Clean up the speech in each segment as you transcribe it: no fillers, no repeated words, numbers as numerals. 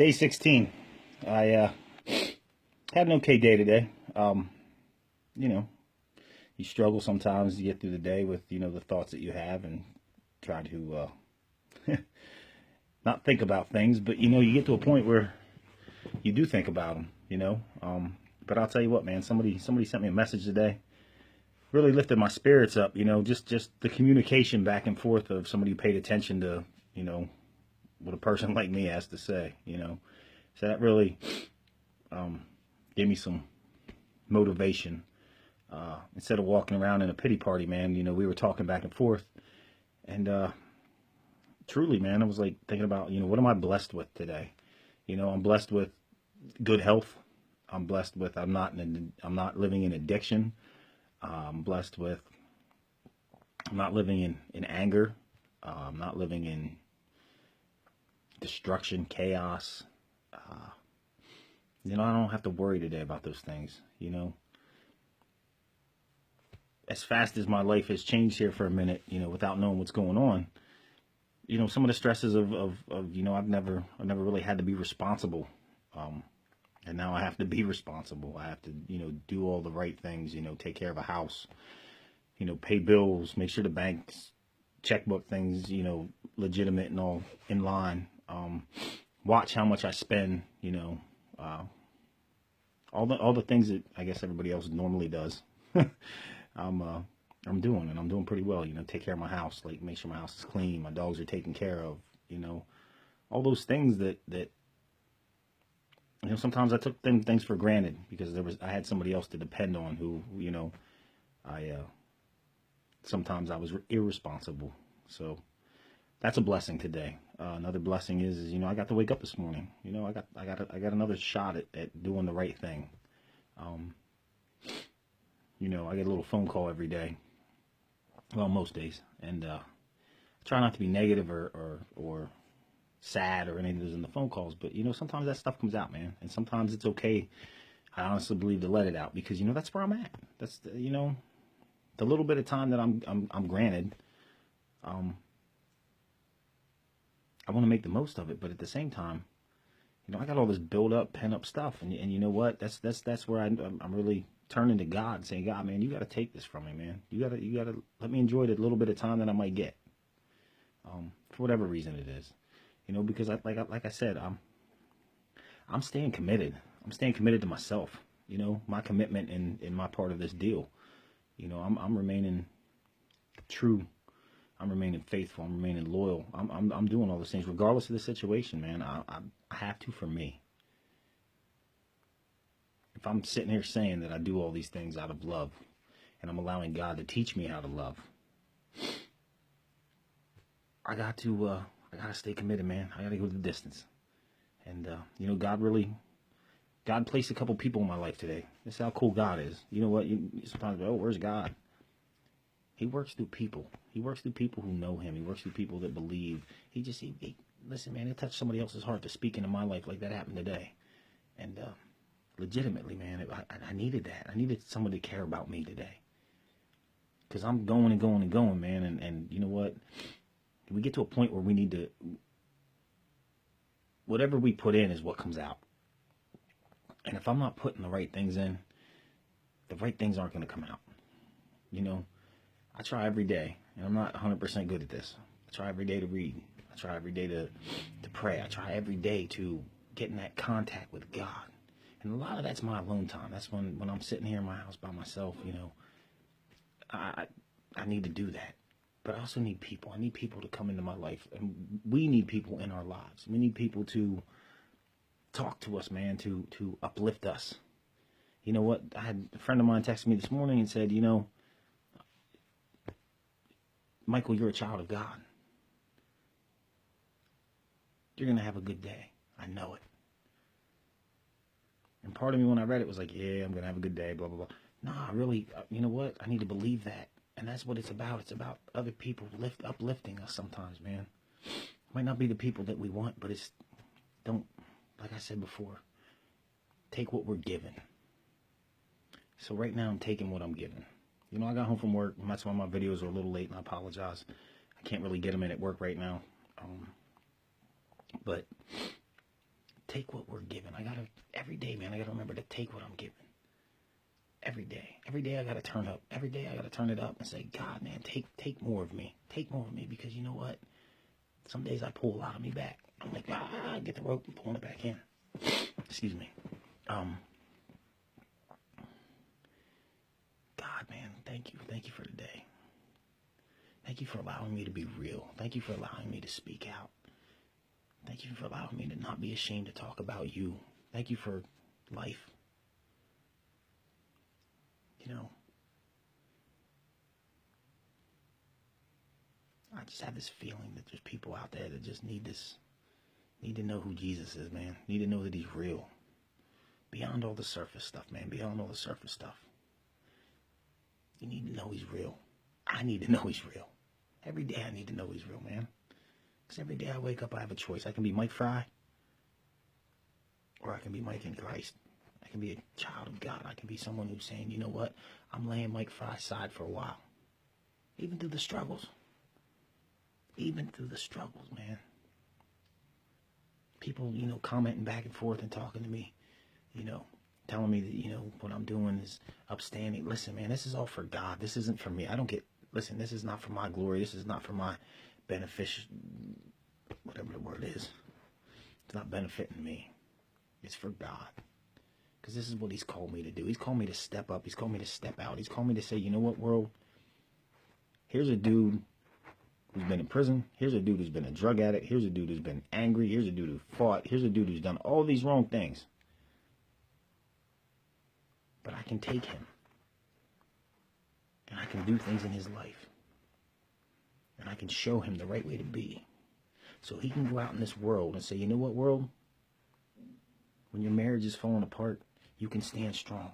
Day 16. I had an okay day today. You know, you struggle sometimes to get through the day with, the thoughts that you have and try to not think about things, but, you get to a point where you do think about them. But I'll tell you what, man, somebody sent me a message today. Really lifted my spirits up, just the communication back and forth of somebody who paid attention to, what a person like me has to say, So that really gave me some motivation. Instead of walking around in a pity party, man, we were talking back and forth. And truly, man, I was like thinking about, what am I blessed with today? I'm blessed with good health. I'm blessed with I'm not living in addiction. I'm blessed with I'm not living in anger. I'm not living in destruction, chaos. I don't have to worry today about those things. As fast as my life has changed here for a minute, without knowing what's going on, some of the stresses of I've never really had to be responsible. And now I have to be responsible. I have to, do all the right things, take care of a house, pay bills, make sure the bank's checkbook things, legitimate and all in line. Watch how much I spend, all the things that I guess everybody else normally does. I'm doing, and I'm doing pretty well, take care of my house, like make sure my house is clean, my dogs are taken care of, all those things that sometimes I took things for granted because I had somebody else to depend on who, sometimes I was irresponsible. So that's a blessing today. Another blessing is I got to wake up this morning. I got another shot at doing the right thing. I get a little phone call every day. Well, most days, and I try not to be negative or sad or anything that's in the phone calls, but sometimes that stuff comes out, man, and sometimes it's okay. I honestly believe to let it out because that's where I'm at. That's the little bit of time that I'm granted. I want to make the most of it, but at the same time, I got all this build up, pent up stuff, and you know what? That's where I'm really turning to God and saying, God, man, you got to take this from me, man. You got to let me enjoy the little bit of time that I might get, for whatever reason it is. Because like I said, I'm staying committed. I'm staying committed to myself. My commitment in my part of this deal. I'm remaining true. I'm remaining faithful. I'm remaining loyal. I'm doing all those things regardless of the situation, man. I have to for me. If I'm sitting here saying that I do all these things out of love, and I'm allowing God to teach me how to love, I got to stay committed, man. I got to go the distance. And, God placed a couple people in my life today. This is how cool God is. You know what? You sometimes go, oh, where's God? He works through people. He works through people who know him. He works through people that believe. Listen, man, it touched somebody else's heart to speak into my life like that happened today. And, legitimately, man, I needed that. I needed someone to care about me today. Because I'm going and going and going, man. And you know what? We get to a point where we need to, whatever we put in is what comes out. And if I'm not putting the right things in, the right things aren't going to come out. I try every day, and I'm not 100% good at this. I try every day to read. I try every day to pray. I try every day to get in that contact with God. And a lot of that's my alone time. That's when I'm sitting here in my house by myself, I need to do that. But I also need people. I need people to come into my life. And we need people in our lives. We need people to talk to us, man, to uplift us. You know what? I had a friend of mine text me this morning and said, Michael, you're a child of God. You're going to have a good day. I know it. And part of me when I read it was like, yeah, I'm going to have a good day, blah, blah, blah. No, I really, you know what? I need to believe that. And that's what it's about. It's about other people uplifting us sometimes, man. It might not be the people that we want, but like I said before, take what we're given. So right now I'm taking what I'm given. I got home from work, and that's why my videos are a little late, and I apologize. I can't really get them in at work right now. But take what we're given. Every day, man, I gotta remember to take what I'm given. Every day I gotta turn up. Every day I gotta turn it up and say, God, man, take more of me. Take more of me, because you know what? Some days I pull a lot of me back. I'm like, get the rope and pulling it back in. Excuse me. God, man, thank you. Thank you for today. Thank you for allowing me to be real. Thank you for allowing me to speak out. Thank you for allowing me to not be ashamed to talk about you. Thank you for life. You know, I just have this feeling that there's people out there that just need to know who Jesus is, man. Need to know that he's real. Beyond all the surface stuff, man. Beyond all the surface stuff. You need to know he's real. I need to know he's real. Every day I need to know he's real, man. Because every day I wake up, I have a choice. I can be Mike Fry, or I can be Mike in Christ. I can be a child of God. I can be someone who's saying, you know what? I'm laying Mike Fry's aside for a while. Even through the struggles. Even through the struggles, man. People, commenting back and forth and talking to me, telling me that, what I'm doing is upstanding. Listen, man, this is all for God. This isn't for me. Listen, this is not for my glory. This is not for my beneficial, whatever the word is. It's not benefiting me. It's for God. Because this is what he's called me to do. He's called me to step up. He's called me to step out. He's called me to say, you know what, world? Here's a dude who's been in prison. Here's a dude who's been a drug addict. Here's a dude who's been angry. Here's a dude who fought. Here's a dude who's done all these wrong things. But I can take him. And I can do things in his life. And I can show him the right way to be. So he can go out in this world and say, you know what, world? When your marriage is falling apart, you can stand strong.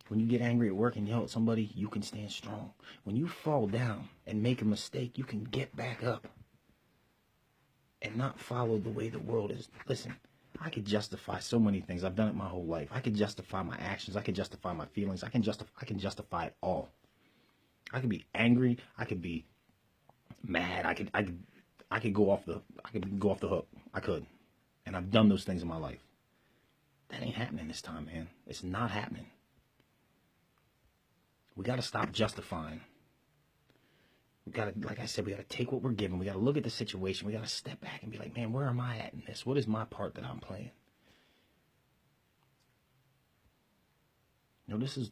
When you get angry at work and yell at somebody, you can stand strong. When you fall down and make a mistake, you can get back up and not follow the way the world is. Listen, I could justify so many things. I've done it my whole life. I could justify my actions. I could justify my feelings. I can justify it all. I could be angry. I could be mad. I could go off the hook. I could. And I've done those things in my life. That ain't happening this time, man. It's not happening. We got to stop justifying. We got to, like I said, we got to take what we're given. We got to look at the situation. We got to step back and be like, man, where am I at in this? What is my part that I'm playing? This is,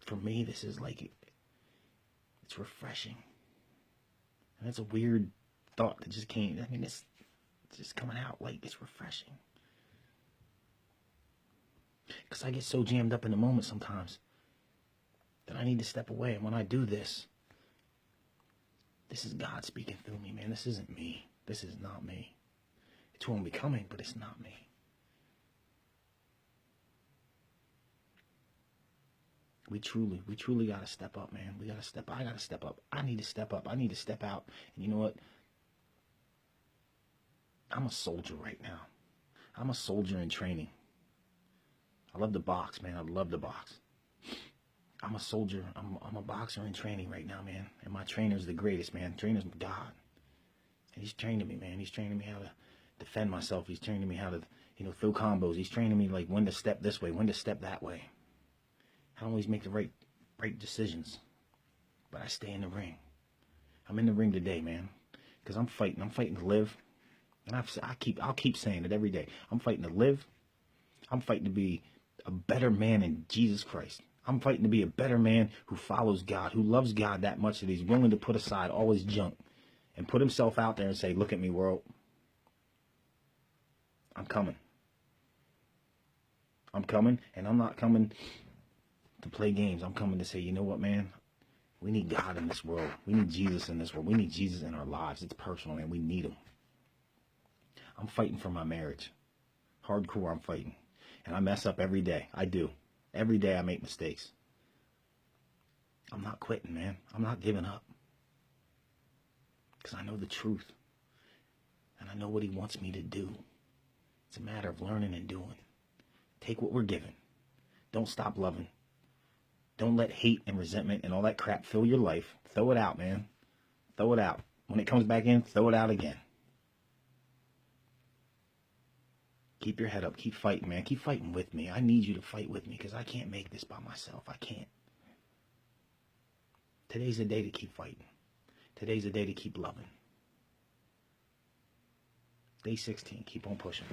for me, this is like, it's refreshing. And it's a weird thought that just came. I mean, it's just coming out like it's refreshing. Because I get so jammed up in the moment sometimes that I need to step away. And when I do this, this is God speaking through me, man. This isn't me. This is not me. It's who I'm becoming, but it's not me. We truly got to step up, man. We got to step up. I got to step up. I need to step up. I need to step out. And you know what? I'm a soldier right now. I'm a soldier in training. I love to box, man. I love to box. I'm a soldier. I'm a boxer in training right now, man. And my trainer's the greatest, man. Trainer's God. And he's training me, man. He's training me how to defend myself. He's training me how to, throw combos. He's training me like when to step this way, when to step that way. I don't always make the right decisions. But I stay in the ring. I'm in the ring today, man. Because I'm fighting. I'm fighting to live. And I'll keep saying it every day. I'm fighting to live. I'm fighting to be a better man in Jesus Christ. I'm fighting to be a better man who follows God, who loves God that much that he's willing to put aside all his junk and put himself out there and say, look at me, world. I'm coming. I'm coming, and I'm not coming to play games. I'm coming to say, you know what, man? We need God in this world. We need Jesus in this world. We need Jesus in our lives. It's personal, man. We need him. I'm fighting for my marriage. Hardcore, I'm fighting. And I mess up every day. I do. Every day I make mistakes. I'm not quitting, man. I'm not giving up. Because I know the truth. And I know what he wants me to do. It's a matter of learning and doing. Take what we're given. Don't stop loving. Don't let hate and resentment and all that crap fill your life. Throw it out, man. Throw it out. When it comes back in, throw it out again. Keep your head up. Keep fighting, man. Keep fighting with me. I need you to fight with me because I can't make this by myself. I can't. Today's the day to keep fighting. Today's the day to keep loving. Day 16. Keep on pushing.